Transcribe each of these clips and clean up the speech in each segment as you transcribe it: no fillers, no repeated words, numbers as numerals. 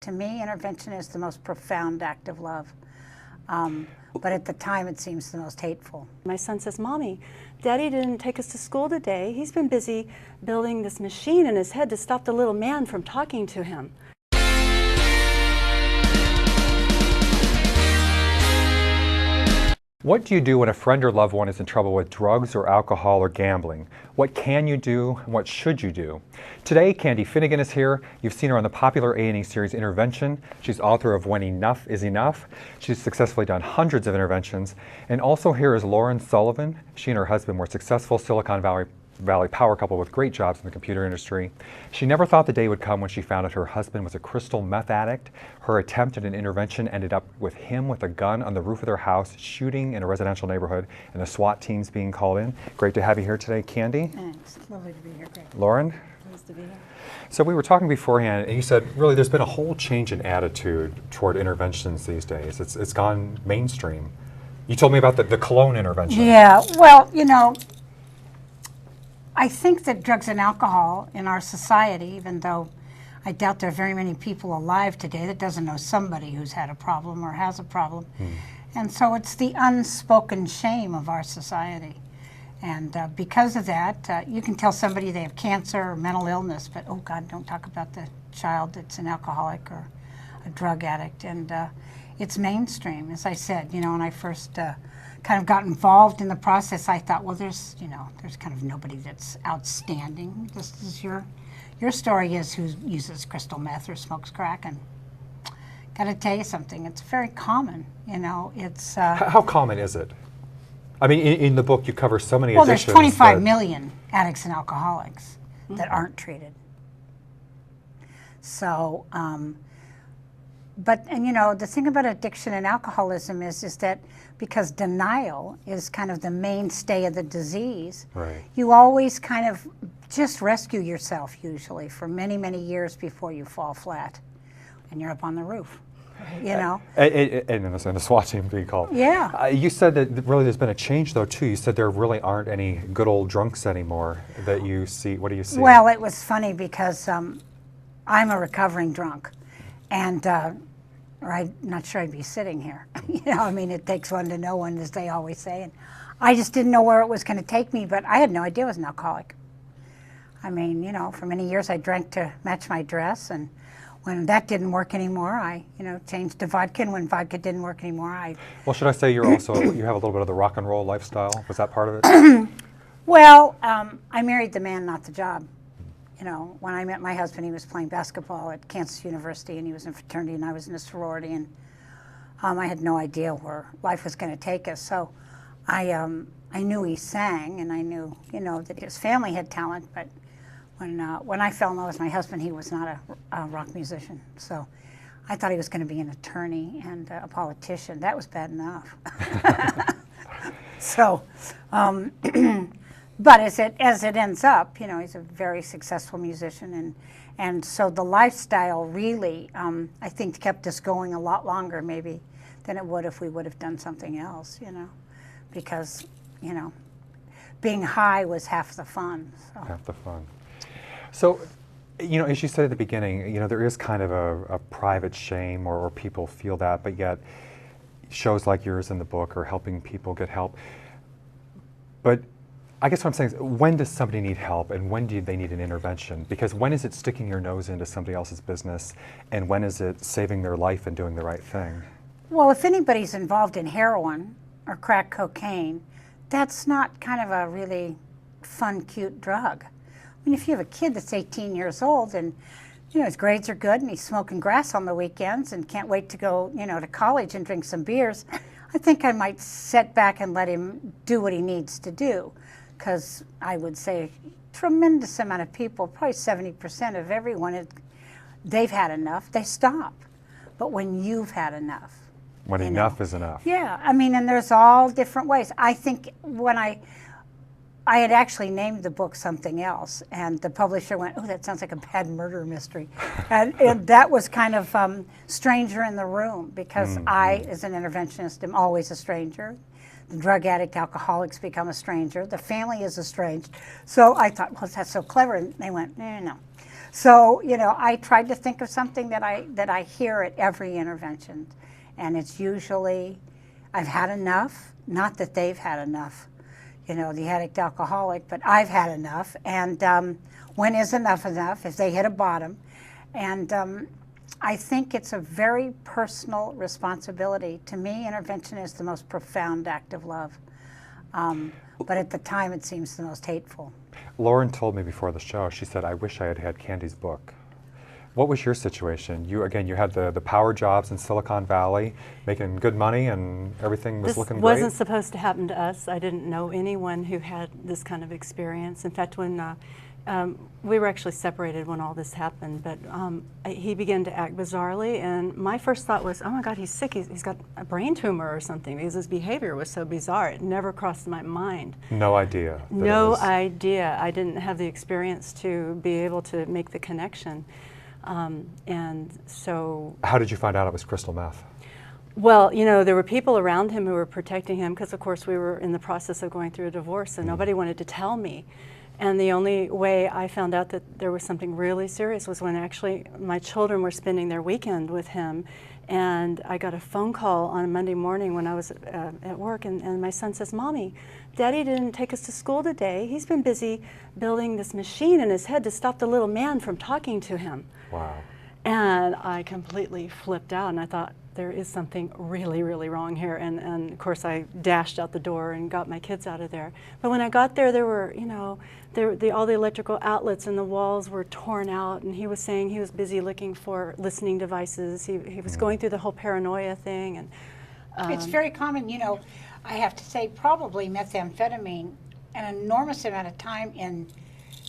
To me, intervention is the most profound act of love. But at the time, it seems the most hateful. My son says, Mommy, Daddy didn't take us to school today. He's been busy building this machine in his head to stop the little man from talking to him. What do you do when a friend or loved one is in trouble with drugs or alcohol or gambling? What can you do and what should you do? Today, Candy Finnigan is here. You've seen her on the popular A&E series Intervention. She's author of When Enough is Enough. She's successfully done hundreds of interventions. And also here is Lauren Sullivan. She and her husband were successful Silicon Valley power couple with great jobs in the computer industry. She never thought the day would come when she found out her husband was a crystal meth addict. Her attempt at an intervention ended up with him with a gun on the roof of their house, shooting in a residential neighborhood, and the SWAT teams being called in. Great to have you here today, Candy. Thanks. Lovely to be here, Greg. Lauren? Nice to be here. So we were talking beforehand, and you said, really, there's been a whole change in attitude toward interventions these days. It's gone mainstream. You told me about the cologne intervention. Yeah, well, you know, I think that drugs and alcohol in our society, even though I doubt there are very many people alive today that doesn't know somebody who's had a problem or has a problem. And so it's the unspoken shame of our society. And because of that, you can tell somebody they have cancer or mental illness, but oh God, don't talk about the child that's an alcoholic or a drug addict. And it's mainstream, as I said, you know, when I first kind of got involved in the process, I thought, well, there's kind of nobody that's outstanding. This is your story is who uses crystal meth or smokes crack, and got to tell you something, it's very common, you know, it's... How common is it? I mean, in the book you cover so many well, addictions. Well, there's 25 million addicts and alcoholics that aren't treated. So, and you know, the thing about addiction and alcoholism is that because denial is kind of the mainstay of the disease, right, you always kind of just rescue yourself usually for many, many years before you fall flat and you're up on the roof, you know. And the SWAT team being called. Yeah. You said that really there's been a change though too. You said there really aren't any good old drunks anymore that you see. What do you see? Well, it was funny because I'm a recovering drunk, and or I'm not sure I'd be sitting here. You know, I mean, it takes one to know one, as they always say. And I just didn't know where it was going to take me, but I had no idea I was an alcoholic. I mean, you know, for many years I drank to match my dress, and when that didn't work anymore, I, you know, changed to vodka, and when vodka didn't work anymore, I... Well, should I say you have a little bit of the rock and roll lifestyle? Was that part of it? Well, I married the man, not the job. You know, when I met my husband, he was playing basketball at Kansas University, and he was in fraternity, and I was in a sorority, and I had no idea where life was going to take us. So I knew he sang, and I knew, you know, that his family had talent, but when I fell in love with my husband, he was not a rock musician. So I thought he was going to be an attorney and a politician. That was bad enough. So, but as it ends up, you know, he's a very successful musician, and so the lifestyle really, I think, kept us going a lot longer maybe than it would if we would have done something else, you know, because, you know, being high was half the fun. So. Half the fun. So, you know, as you said at the beginning, you know, there is kind of a private shame, or people feel that, but yet shows like yours in the book are helping people get help. But I guess what I'm saying is, when does somebody need help, and when do they need an intervention? Because when is it sticking your nose into somebody else's business, and when is it saving their life and doing the right thing? Well, if anybody's involved in heroin or crack cocaine, that's not kind of a really fun, cute drug. I mean, if you have a kid that's 18 years old and, you know, his grades are good and he's smoking grass on the weekends and can't wait to go, you know, to college and drink some beers, I think I might sit back and let him do what he needs to do. Because I would say a tremendous amount of people, probably 70% of everyone, they've had enough, they stop. But when you've had enough. When enough is enough. Yeah, I mean, and there's all different ways. I think when I had actually named the book something else, and the publisher went, oh, that sounds like a bad murder mystery. and that was kind of stranger in the room, because I, as an interventionist, am always a stranger. The drug addict, alcoholics become a stranger. The family is estranged. So I thought, well, that's so clever. And they went, no. So, you know, I tried to think of something that I hear at every intervention, and it's usually, I've had enough. Not that they've had enough, you know, the addict alcoholic, but I've had enough. And when is enough enough? If they hit a bottom, and I think it's a very personal responsibility. To me, intervention is the most profound act of love. But at the time, it seems the most hateful. Lauren told me before the show, she said, I wish I had had Candy's book. What was your situation? You had the power jobs in Silicon Valley, making good money, and everything was looking great? This wasn't supposed to happen to us. I didn't know anyone who had this kind of experience. In fact, when we were actually separated when all this happened, but he began to act bizarrely, and my first thought was, oh my God, he's sick. He's got a brain tumor or something, because his behavior was so bizarre. It never crossed my mind. No idea. No idea. I didn't have the experience to be able to make the connection. And so... How did you find out it was crystal meth? Well, you know, there were people around him who were protecting him, because of course we were in the process of going through a divorce, and nobody wanted to tell me. And the only way I found out that there was something really serious was when actually my children were spending their weekend with him, and I got a phone call on a Monday morning when I was at work, and my son says, Mommy, Daddy didn't take us to school today. He's been busy building this machine in his head to stop the little man from talking to him. Wow. And I completely flipped out, and I thought, there is something really, really wrong here. And of course, I dashed out the door and got my kids out of there. But when I got there, there were, you know, all the electrical outlets and the walls were torn out, and he was saying he was busy looking for listening devices. He was going through the whole paranoia thing. And it's very common, you know, I have to say probably methamphetamine, an enormous amount of time in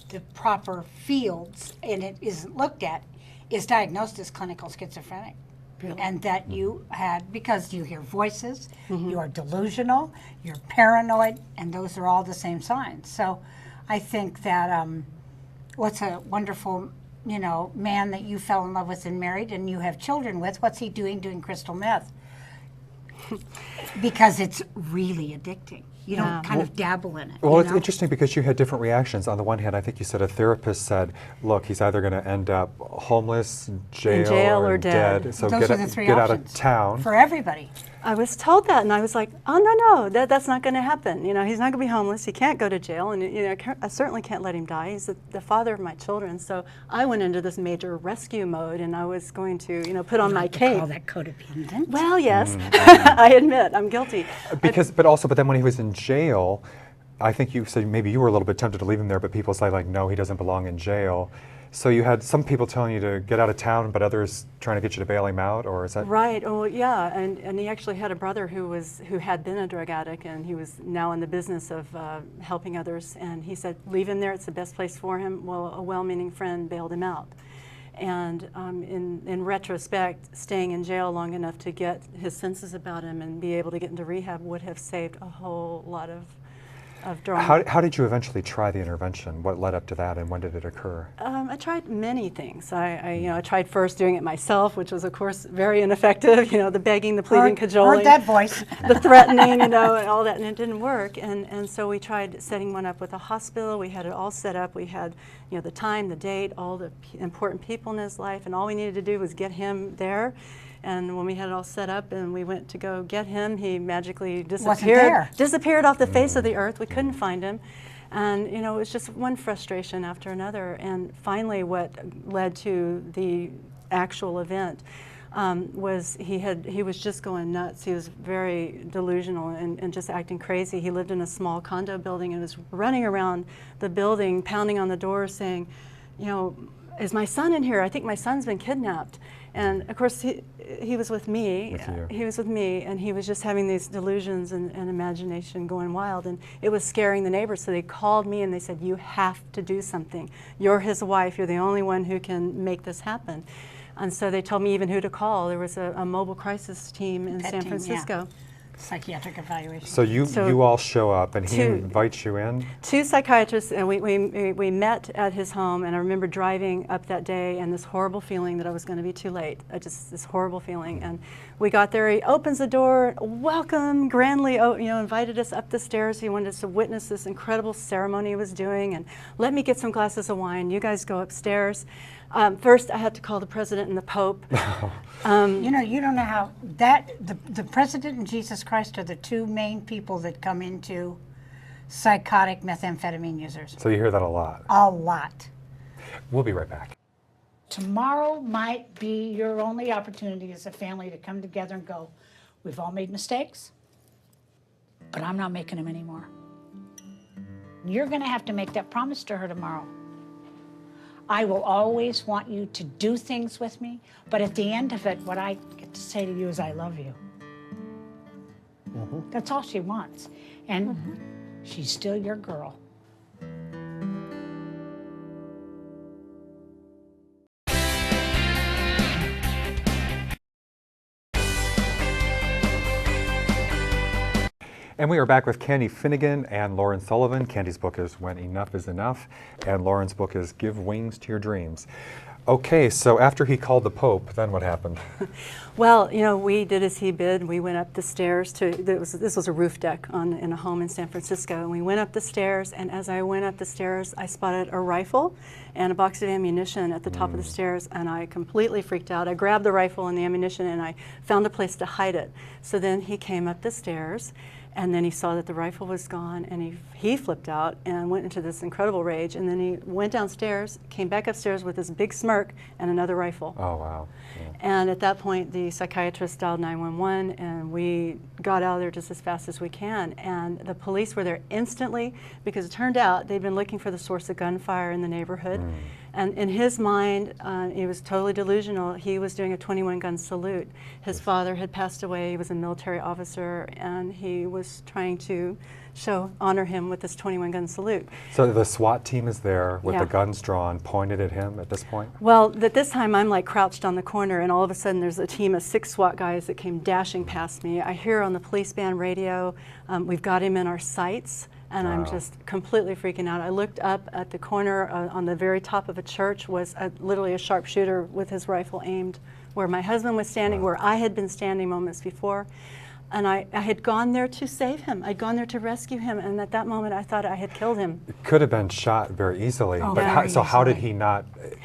the proper fields, and it isn't looked at, is diagnosed as clinical schizophrenic. Really? And that you had, because you hear voices, you are delusional, you're paranoid, and those are all the same signs. So I think that what's a wonderful, you know, man that you fell in love with and married and you have children with, what's he doing crystal meth? Because it's really addicting. You don't kind of dabble in it. Well, it's interesting because you had different reactions. On the one hand, I think you said a therapist said, look, he's either going to end up homeless, jail or dead. So those are the three get out options of town. for everybody. I was told that, and I was like, oh, no, that's not going to happen. You know, he's not going to be homeless. He can't go to jail, and you know, I certainly can't let him die. He's the father of my children. So I went into this major rescue mode, and I was going to, you know, put on my cape. Call that codependent. Well, yes, I admit I'm guilty. But then when he was in jail, I think you said maybe you were a little bit tempted to leave him there, but people say like, no, he doesn't belong in jail. So you had some people telling you to get out of town, but others trying to get you to bail him out, or is that? Right. Oh, yeah. And he actually had a brother who had been a drug addict, and he was now in the business of helping others. And he said, leave him there. It's the best place for him. Well, a well-meaning friend bailed him out. And in retrospect, staying in jail long enough to get his senses about him and be able to get into rehab would have saved a whole lot of drama. How did you eventually try the intervention? What led up to that, and when did it occur? I tried many things. I tried first doing it myself, which was, of course, very ineffective. You know, the begging, the pleading, cajoling. Heard that voice. The threatening, you know, and all that, and it didn't work. And so we tried setting one up with a hospital. We had it all set up. We had, you know, the time, the date, all the important people in his life, and all we needed to do was get him there. And when we had it all set up and we went to go get him, he magically disappeared off the face of the earth. We couldn't find him. And, you know, it was just one frustration after another. And finally what led to the actual event was he was just going nuts. He was very delusional and just acting crazy. He lived in a small condo building and was running around the building, pounding on the doors saying, you know, is my son in here? I think my son's been kidnapped. And of course, he was with me. He was with me, and he was just having these delusions and imagination going wild, and it was scaring the neighbors. So they called me and they said, you have to do something. You're his wife. You're the only one who can make this happen. And so they told me even who to call. There was a mobile crisis team in San Francisco. psychiatric evaluation. So you all show up and he Two- invites you in? Two psychiatrists, and we met at his home, and I remember driving up that day and this horrible feeling that I was going to be too late. This horrible feeling. And we got there, he opens the door, welcome, grandly, invited us up the stairs. He wanted us to witness this incredible ceremony he was doing, and let me get some glasses of wine. You guys go upstairs. First, I had to call the president and the Pope. You don't know how the president and Jesus Christ are the two main people that come into psychotic methamphetamine users. So you hear that a lot. A lot. We'll be right back. Tomorrow might be your only opportunity as a family to come together and go, we've all made mistakes, but I'm not making them anymore. You're going to have to make that promise to her tomorrow. I will always want you to do things with me, but at the end of it, what I get to say to you is, I love you. That's all she wants. And she's still your girl. And we are back with Candy Finnigan and Lauren Sullivan. Candy's book is When Enough is Enough, and Lauren's book is Give Wings to Your Dreams. Okay, so after he called the Pope, then what happened? Well, we did as he bid. We went up the stairs this was a roof deck in a home in San Francisco, and we went up the stairs, and as I went up the stairs, I spotted a rifle and a box of ammunition at the top of the stairs, and I completely freaked out. I grabbed the rifle and the ammunition, and I found a place to hide it. So then he came up the stairs, and then he saw that the rifle was gone, and he flipped out and went into this incredible rage. And then he went downstairs, came back upstairs with this big smirk and another rifle. Oh, wow. Yeah. And at that point, the psychiatrist dialed 911, and we got out of there just as fast as we can. And the police were there instantly, because it turned out they'd been looking for the source of gunfire in the neighborhood. And in his mind, he was totally delusional. He was doing a 21-gun salute. His father had passed away. He was a military officer, and he was trying to honor him with this 21-gun salute. So the SWAT team is there with Yeah. the guns drawn, pointed at him at this point? Well, at this time, I'm like crouched on the corner, and all of a sudden there's a team of 6 SWAT guys that came dashing past me. I hear on the police band radio, we've got him in our sights. And I'm just completely freaking out. I looked up at the corner on the very top of a church was literally a sharpshooter with his rifle aimed where my husband was standing, where I had been standing moments before. And I had gone there to save him. I'd gone there to rescue him, and at that moment I thought I had killed him. It could have been shot very easily, Oh, but very how did easily. he not,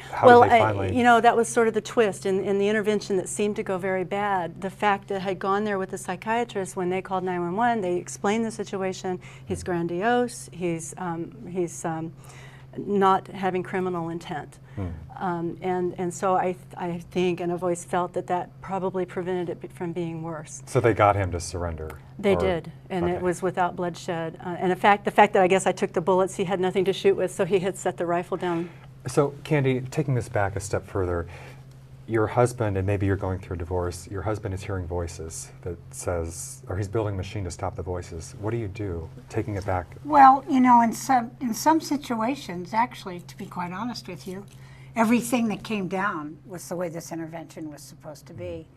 how Well, did they finally? that was sort of the twist in the intervention that seemed to go very bad. The fact that I had gone there with the psychiatrist, when they called 911, they explained the situation. He's grandiose. He's not having criminal intent. And so I think, and I've always felt that probably prevented it from being worse. So they got him to surrender? They did, and okay. it was without bloodshed. And the fact that I guess I took the bullets, he had nothing to shoot with, so he had set the rifle down. So Candy, taking this back a step further, your husband, and maybe you're going through a divorce, your husband is hearing voices that says, or he's building a machine to stop the voices. What do you do, taking it back? Well, in some situations, actually, to be quite honest with you, everything that came down was the way this intervention was supposed to be.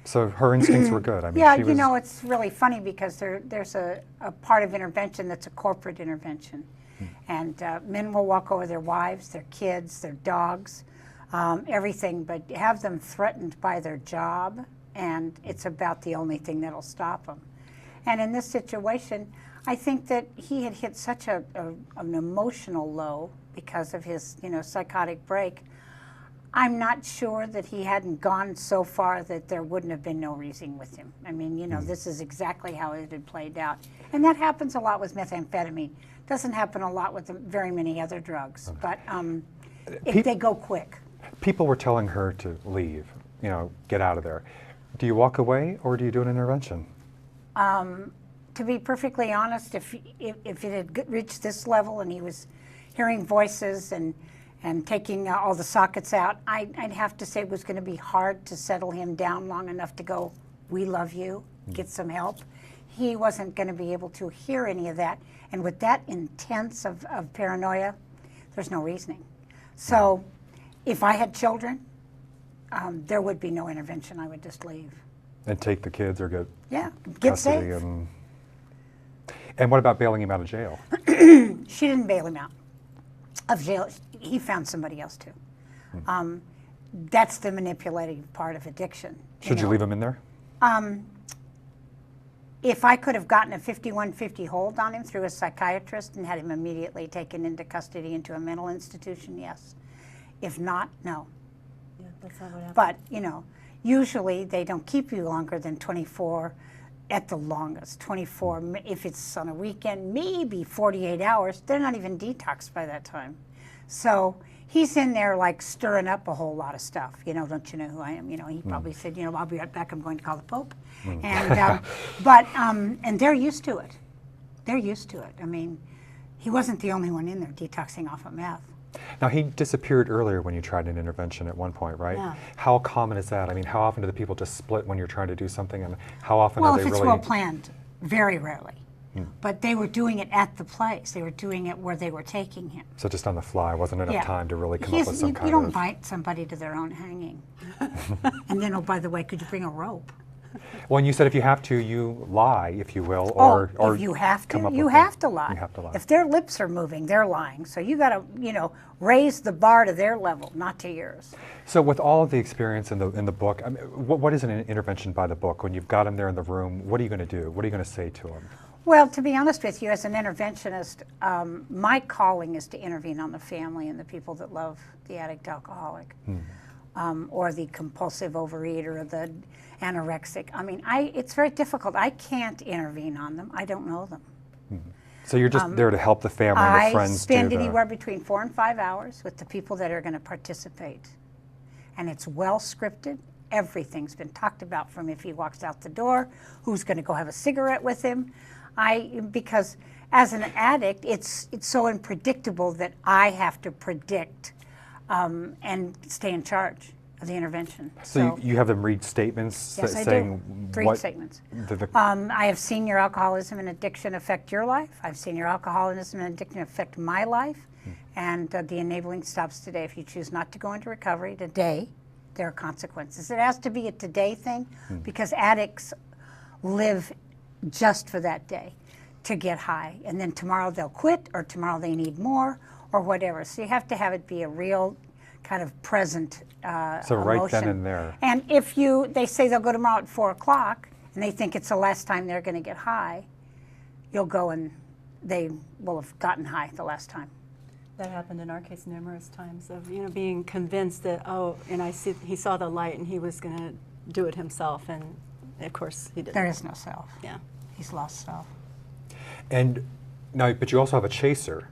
So her instincts were good. I mean, Yeah, she was, it's really funny because there's a part of intervention that's a corporate intervention. And men will walk over their wives, their kids, their dogs, everything, but have them threatened by their job, and it's about the only thing that'll stop them. And in this situation, I think that he had hit such an emotional low because of his, psychotic break. I'm not sure that he hadn't gone so far that there wouldn't have been no reason with him. I mean, this is exactly how it had played out. And that happens a lot with methamphetamine. Doesn't happen a lot with very many other drugs, but if they go quick. People were telling her to leave, get out of there. Do you walk away or do you do an intervention? To be perfectly honest, if it had reached this level and he was hearing voices and taking all the sockets out, I'd have to say it was going to be hard to settle him down long enough to go, we love you, get some help. He wasn't going to be able to hear any of that. And with that intense of paranoia, there's no reasoning. So if I had children, there would be no intervention. I would just leave. And take the kids or get Yeah, get custody. safe. And what about bailing him out of jail? She didn't bail him out of jail. He found somebody else to. That's the manipulative part of addiction. Should you know. leave him in there? If I could have gotten a 5150 hold on him through a psychiatrist and had him immediately taken into custody into a mental institution, yes. If not, no. Yeah, that's not what happened. But, you know, usually they don't keep you longer than 24 at the longest. 24, if it's on a weekend, maybe 48 hours. They're not even detoxed by that time. So he's in there like stirring up a whole lot of stuff. You know, don't you know who I am? You know, he probably said, you know, I'll be right back. I'm going to call the Pope. And, and they're used to it. They're used to it. I mean, he wasn't the only one in there detoxing off of meth. Now, he disappeared earlier when you tried an intervention at one point, right? Yeah. How common is that? I mean, how often do the people just split when you're trying to do something, and how often Well, are if they it's really... well planned, very rarely. But they were doing it at the place. They were doing it where they were taking him. So just on the fly, wasn't enough Yeah. time to really come up with some You kind don't of... invite somebody to their own hanging. And then, oh, by the way, could you bring a rope? Well, and you said if you have to, you lie, if you will, or if you have come to, up you with have a- to lie. You have to lie. If their lips are moving, they're lying. So you got to, you know, raise the bar to their level, not to yours. So with all of the experience in the book, I mean, what is an intervention by the book? When you've got him there in the room, what are you going to do? What are you going to say to him? Well, to be honest with you, as an interventionist, my calling is to intervene on the family and the people that love the addict alcoholic, or the compulsive overeater, or the anorexic. I mean, it's very difficult. I can't intervene on them. I don't know them. So you're just there to help the family and the I friends do spend the... anywhere between 4 and 5 hours with the people that are going to participate. And it's well scripted. Everything's been talked about, from if he walks out the door, who's going to go have a cigarette with him. Because as an addict, it's so unpredictable that I have to predict and stay in charge of the intervention. So you have them read statements Yes, I saying do. 3 what... statements. the- I have seen your alcoholism and addiction affect your life. I've seen your alcoholism and addiction affect my life. And the enabling stops today. If you choose not to go into recovery today, there are consequences. It has to be a today thing, because addicts live just for that day, to get high. And then tomorrow they'll quit, or tomorrow they need more, or whatever. So you have to have it be a real kind of present So right emotion. then and there. And if they say they'll go tomorrow at 4 o'clock, and they think it's the last time they're going to get high, you'll go and they will have gotten high the last time. That happened in our case numerous times, of, you know, being convinced that, oh, and he saw the light and he was going to do it himself, and of course he didn't. There is no self. Yeah. He's lost self. And now, but you also have a chaser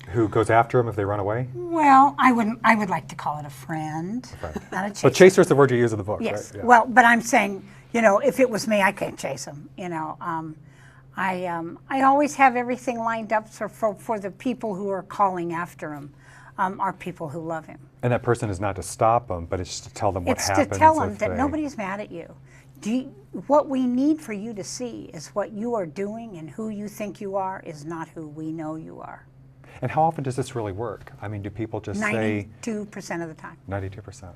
who goes after them if they run away? Well, I would like to call it a friend, not a chaser. But chaser is the word you use in the book, Yes. right? Yeah. Well, but I'm saying, you know, if it was me, I can't chase him. You know, I always have everything lined up for the people who are calling after him, are people who love him. And that person is not to stop them, but it's just to tell them what It's happens. to tell them if that they- nobody's mad at you. What we need for you to see is what you are doing, and who you think you are is not who we know you are. And how often does this really work? I mean, do people just say... 92% of the time. 92%.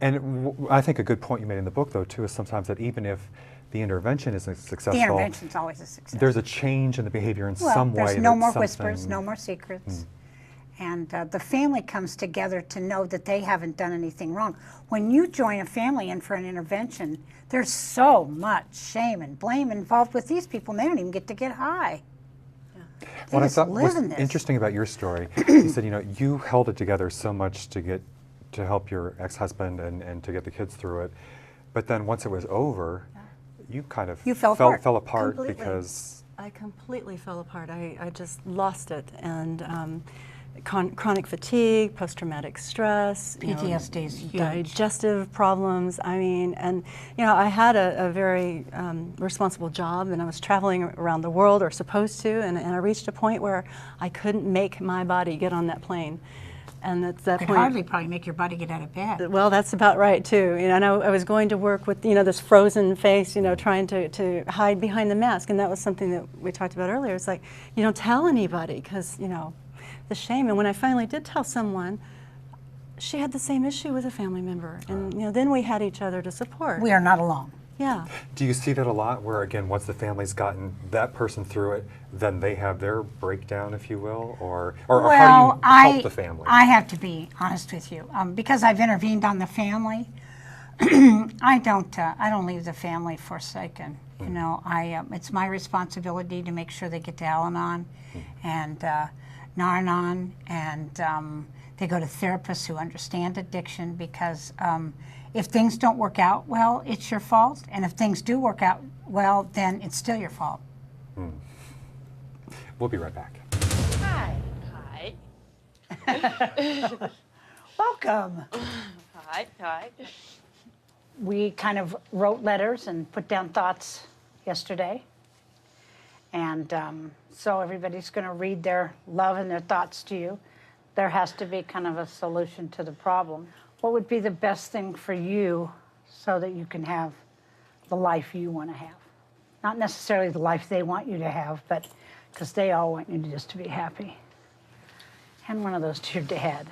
And I think a good point you made in the book, though, too, is sometimes that even if the intervention isn't successful, The intervention's always a success. there's a change in the behavior in Well, some way. there's no that more something- whispers, no more secrets. And the family comes together to know that they haven't done anything wrong. When you join a family in for an intervention, there's so much shame and blame involved with these people, and they don't even get to get high. They What I just thought live was in this. interesting about your story, you said, you know, you held it together so much to help your ex-husband and to get the kids through it, but then once it was over, you kind of You fell apart. Completely. because... I completely fell apart. I just lost it, and chronic fatigue, post-traumatic stress, PTSD is huge. digestive problems. I mean, and you know, I had a very responsible job, and I was traveling around the world, or supposed to, and I reached a point where I couldn't make my body get on that plane. And at that Could point, hardly probably make your body get out of bed. well, that's about right too. You know, and I was going to work with, you know, this frozen face, you know, trying to hide behind the mask, and that was something that we talked about earlier. It's like, you don't tell anybody, because, you know, the shame. And when I finally did tell someone, she had the same issue with a family member, and then we had each other to support. We are not alone. Yeah. Do you see that a lot where, again, once the family's gotten that person through it, then they have their breakdown, if you will? Or how do you help the family? I have to be honest with you. Because I've intervened on the family, I don't leave the family forsaken. You know, it's my responsibility to make sure they get to Al-Anon and Nar-Anon, and they go to therapists who understand addiction, because if things don't work out well, it's your fault. And if things do work out well, then it's still your fault. We'll be right back. Hi. Hi. Welcome. Hi. We kind of wrote letters and put down thoughts yesterday. And so everybody's going to read their love and their thoughts to you. There has to be kind of a solution to the problem. What would be the best thing for you so that you can have the life you want to have? Not necessarily the life they want you to have, but because they all want you just to be happy. Hand one of those to your dad.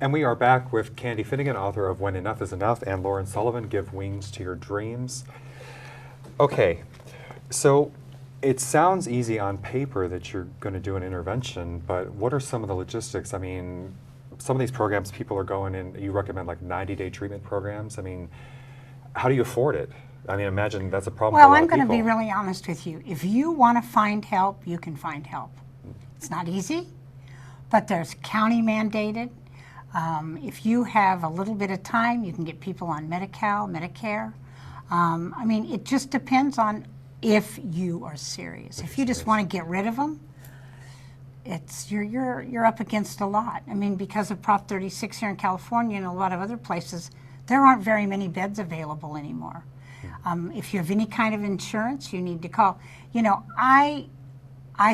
And we are back with Candy Finnigan, author of When Enough is Enough, and Lauren Sullivan, Give Wings to Your Dreams. Okay, so it sounds easy on paper that you're going to do an intervention, but what are some of the logistics? I mean, some of these programs, people are going in, you recommend like 90-day treatment programs. I mean, how do you afford it? I mean, imagine that's a problem for a lot of people. Well, I'm going to be really honest with you. If you want to find help, you can find help. It's not easy, but there's county mandated. If you have a little bit of time, you can get people on Medi-Cal, Medicare. I mean, it just depends on if you are serious. If you just want to get rid of them, you're up against a lot. I mean, because of Prop 36 here in California and a lot of other places, there aren't very many beds available anymore. If you have any kind of insurance, you need to call. You know, I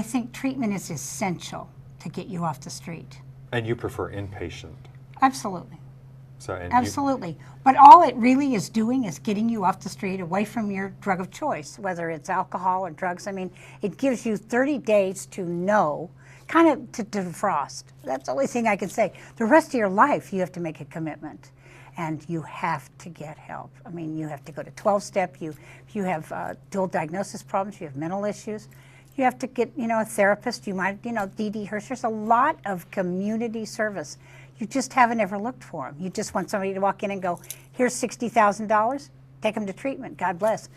think treatment is essential to get you off the street. And you prefer inpatient? Absolutely. So, and Absolutely. But all it really is doing is getting you off the street, away from your drug of choice, whether it's alcohol or drugs. I mean, it gives you 30 days to know, kind of to defrost. That's the only thing I can say. The rest of your life, you have to make a commitment. And you have to get help. I mean, you have to go to 12-step. If you have dual diagnosis problems, you have mental issues, you have to get, a therapist. You might, D.D. Hirsch. There's a lot of community service. You just haven't ever looked for them. You just want somebody to walk in and go, here's $60,000, take them to treatment, God bless.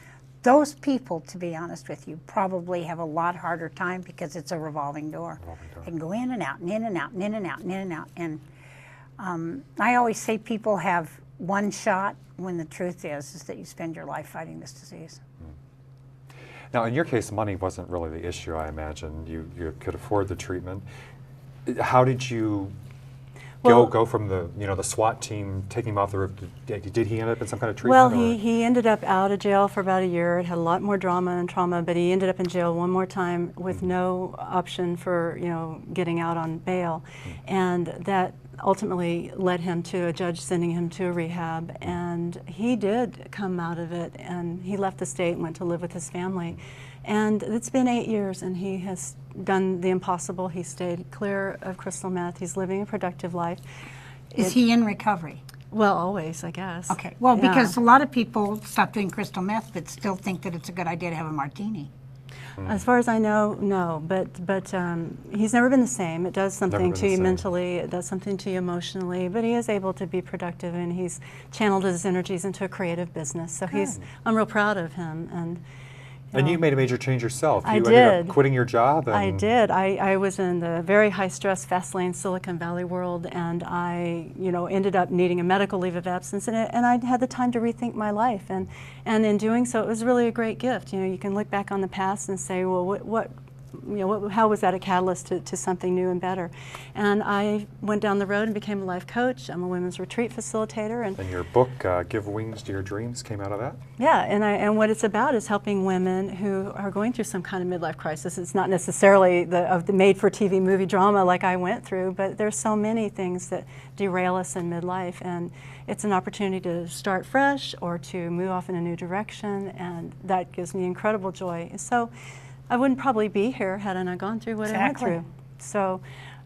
Those people, to be honest with you, probably have a lot harder time because it's a revolving door. They can go in and out and in and out and in and out and in and out. And I always say people have one shot, when the truth is that you spend your life fighting this disease. Now, in your case, money wasn't really the issue, I imagine. You could afford the treatment. How did you go from the the SWAT team taking him off the roof? Did he end up in some kind of treatment? Well, he ended up out of jail for about a year. It had a lot more drama and trauma, but he ended up in jail one more time with no option for getting out on bail, and that ultimately led him to a judge sending him to a rehab, and he did come out of it, and he left the state and went to live with his family. And it's been 8 years, and he has done the impossible. He stayed clear of crystal meth. He's living a productive life. Is he in recovery? Well, always, I guess. Okay. Well, because a lot of people stop doing crystal meth but still think that it's a good idea to have a martini. As far as I know, no, but he's never been the same. It does something to you mentally, it does something to you emotionally, but he is able to be productive, and he's channeled his energies into a creative business. So I'm real proud of him. And you made a major change yourself. I You did. ended up quitting your job. And I did. I was in the very high-stress, fast-lane Silicon Valley world, and I, ended up needing a medical leave of absence, and I had the time to rethink my life. And in doing so, it was really a great gift. You can look back on the past and say, well, what how was that a catalyst to something new and better? And I went down the road and became a life coach. I'm a women's retreat facilitator. And your book, Give Wings to Your Dreams, came out of that? Yeah, and what it's about is helping women who are going through some kind of midlife crisis. It's not necessarily the made-for-TV movie drama like I went through, but there's so many things that derail us in midlife, and it's an opportunity to start fresh or to move off in a new direction, and that gives me incredible joy. So I wouldn't probably be here had I not gone through what I went through. So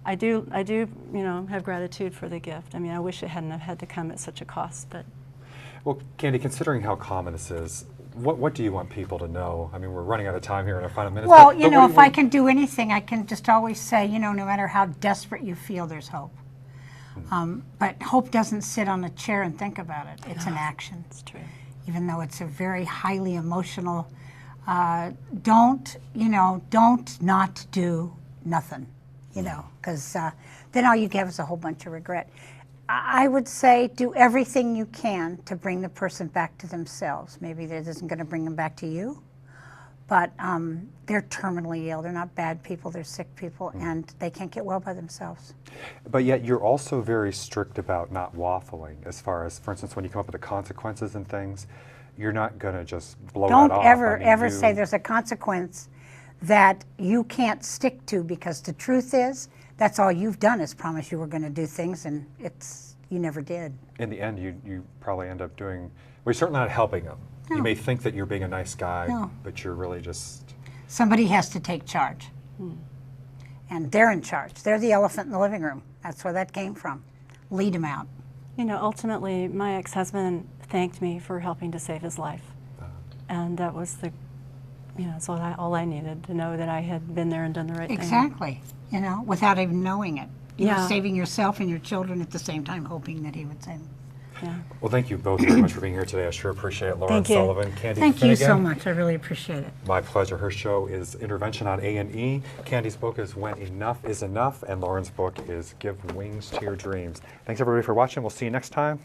I do, have gratitude for the gift. I mean, I wish it hadn't have had to come at such a cost, but. Well, Candy, considering how common this is, what do you want people to know? I mean, we're running out of time here in our final minutes. Well, but if I can do anything, I can just always say, no matter how desperate you feel, there's hope. But hope doesn't sit on a chair and think about it. It's an action. It's true. Even though it's a very highly emotional, don't not do nothing, because then all you have is a whole bunch of regret. I would say do everything you can to bring the person back to themselves. Maybe that isn't going to bring them back to you, but they're terminally ill. They're not bad people, they're sick people, and they can't get well by themselves. But yet you're also very strict about not waffling as far as, for instance, when you come up with the consequences and things, you're not going to just blow Don't that off. ever say there's a consequence that you can't stick to, because the truth is, that's all you've done is promise you were going to do things, and you never did. In the end, you probably end up doing, well, you're certainly not helping them. No. You may think that you're being a nice guy, No. but you're really just... Somebody has to take charge. And they're in charge. They're the elephant in the living room. That's where that came from. Lead them out. Ultimately, my ex-husband thanked me for helping to save his life. And that was that's all I needed, to know that I had been there and done the right thing. Exactly. Without even knowing it. Yeah. Saving yourself and your children at the same time, hoping that he would save them. Yeah. Well, thank you both very much for being here today. I sure appreciate it. Lauren Thank you. Sullivan, Candy Thank you Finnigan. so much. I really appreciate it. My pleasure. Her show is Intervention on A&E. Candy's book is When Enough is Enough, and Lauren's book is Give Wings to Your Dreams. Thanks everybody for watching. We'll see you next time.